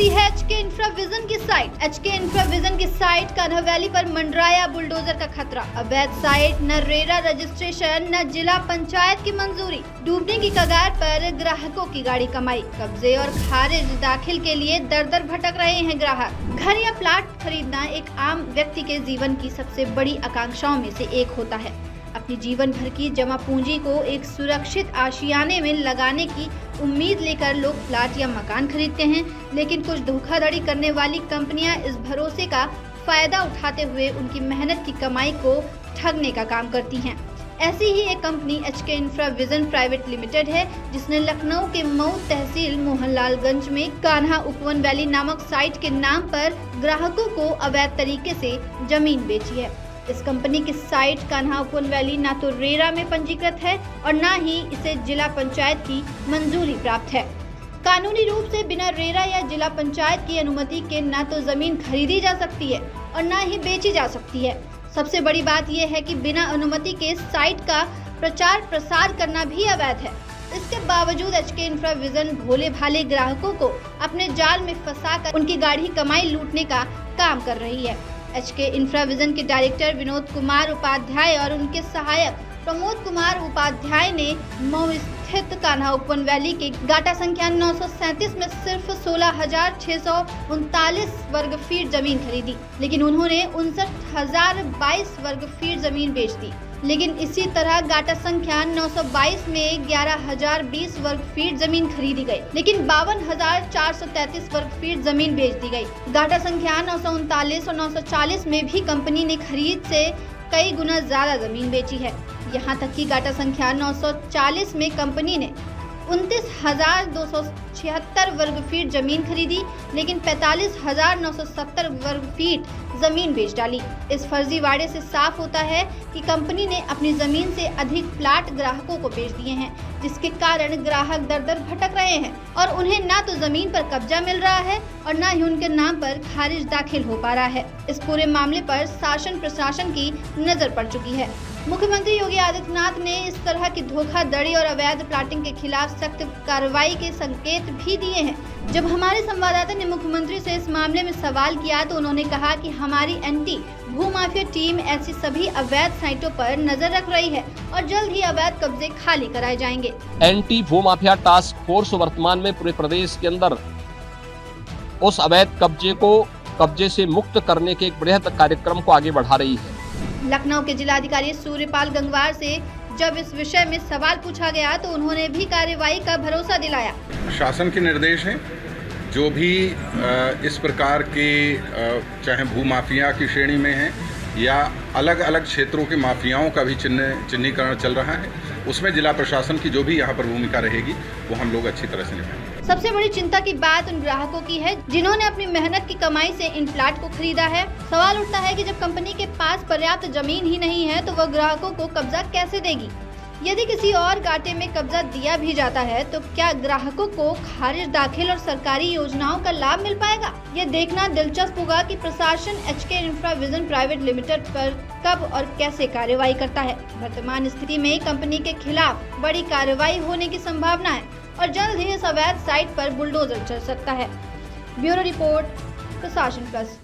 सकती है एचके इंफ्राविजन की साइट। एचके इंफ्राविजन की साइट कान्हा वैली पर मंडराया बुलडोजर का खतरा। अवैध साइट, न रेरा रजिस्ट्रेशन, न जिला पंचायत की मंजूरी। डूबने की कगार पर ग्राहकों की गाड़ी कमाई। कब्जे और खारिज दाखिल के लिए दर दर भटक रहे हैं ग्राहक। घर या प्लाट खरीदना एक आम व्यक्ति के जीवन की सबसे बड़ी आकांक्षाओं में से एक होता है। अपनी जीवन भर की जमा पूंजी को एक सुरक्षित आशियाने में लगाने की उम्मीद लेकर लोग फ्लैट या मकान खरीदते हैं, लेकिन कुछ धोखाधड़ी करने वाली कंपनियां इस भरोसे का फायदा उठाते हुए उनकी मेहनत की कमाई को ठगने का काम करती हैं। ऐसी ही एक कंपनी एचके इंफ्राविजन प्राइवेट लिमिटेड है, जिसने लखनऊ के मऊ तहसील मोहनलालगंज में कान्हा उपवन वैली नामक साइट के नाम पर ग्राहकों को अवैध तरीके से जमीन बेची है। इस कंपनी की साइट कान्हा उपवन वैली न तो रेरा में पंजीकृत है और न ही इसे जिला पंचायत की मंजूरी प्राप्त है। कानूनी रूप से बिना रेरा या जिला पंचायत की अनुमति के न तो जमीन खरीदी जा सकती है और न ही बेची जा सकती है। सबसे बड़ी बात यह है कि बिना अनुमति के साइट का प्रचार प्रसार करना भी अवैध है। इसके बावजूद एचके इंफ्राविजन भोले भाले ग्राहकों को अपने जाल में फंसाकर उनकी गाढ़ी कमाई लूटने का काम कर रही है। एचके इंफ्राविजन के डायरेक्टर विनोद कुमार उपाध्याय और उनके सहायक प्रमोद कुमार उपाध्याय ने मऊ स्थित कान्हा उपवन वैली के गाटा संख्या 937 में सिर्फ 16,639 वर्ग फीट जमीन खरीदी, लेकिन उन्होंने 59,022 वर्ग फीट जमीन बेच दी। लेकिन इसी तरह गाटा संख्या 922 में 11,020 वर्ग फीट जमीन खरीदी गई, लेकिन 52,433 वर्ग फीट जमीन बेच दी गई। गाटा संख्या 939 और 940 में भी कंपनी ने खरीद से कई गुना ज्यादा जमीन बेची है। यहाँ तक कि गाटा संख्या 940 में कंपनी ने 29,276 वर्ग फीट जमीन खरीदी, लेकिन 45,970 वर्ग फीट जमीन बेच डाली। इस फर्जीवाड़े से साफ होता है कि कंपनी ने अपनी जमीन से अधिक प्लाट ग्राहकों को बेच दिए हैं, जिसके कारण ग्राहक दर दर भटक रहे हैं और उन्हें ना तो जमीन पर कब्जा मिल रहा है और ना ही उनके नाम पर खारिज दाखिल हो पा रहा है। इस पूरे मामले पर शासन प्रशासन की नजर पड़ चुकी है। मुख्यमंत्री योगी आदित्यनाथ ने इस तरह की धोखाधड़ी और अवैध प्लाटिंग के खिलाफ सख्त कार्रवाई के संकेत भी दिए हैं। जब हमारे संवाददाता ने मुख्यमंत्री से इस मामले में सवाल किया तो उन्होंने कहा कि हमारी एंटी भूमाफिया टीम ऐसी सभी अवैध साइटों पर नजर रख रही है और जल्द ही अवैध कब्जे खाली कराए जाएंगे। एंटी भूमाफिया टास्क फोर्स वर्तमान में पूरे प्रदेश के अंदर उस अवैध कब्जे से मुक्त करने के एक बृहद कार्यक्रम को आगे बढ़ा रही है। लखनऊ के जिलाधिकारी सूर्यपाल गंगवार से जब इस विषय में सवाल पूछा गया तो उन्होंने भी कार्रवाई का भरोसा दिलाया। शासन के निर्देश हैं, जो भी इस प्रकार के चाहे भूमाफिया की श्रेणी में हैं या अलग अलग क्षेत्रों के माफियाओं का भी चिन्हीकरण चल रहा है, उसमें जिला प्रशासन की जो भी यहाँ पर भूमिका रहेगी वो हम लोग अच्छी तरह से निभाएंगे। सबसे बड़ी चिंता की बात उन ग्राहकों की है जिन्होंने अपनी मेहनत की कमाई से इन प्लाट को खरीदा है। सवाल उठता है कि जब कंपनी के पास पर्याप्त जमीन ही नहीं है तो वह ग्राहकों को कब्जा कैसे देगी। यदि किसी और गाटे में कब्जा दिया भी जाता है तो क्या ग्राहकों को खारिज दाखिल और सरकारी योजनाओं का लाभ मिल पाएगा? ये देखना दिलचस्प होगा कि प्रशासन एचके इंफ्राविजन प्राइवेट लिमिटेड पर कब और कैसे कार्रवाई करता है। वर्तमान स्थिति में कंपनी के खिलाफ बड़ी कार्रवाई होने की संभावना है और जल्द ही इस अवैध साइट पर बुलडोजर चल सकता है। ब्यूरो रिपोर्ट, प्रशासन प्लस।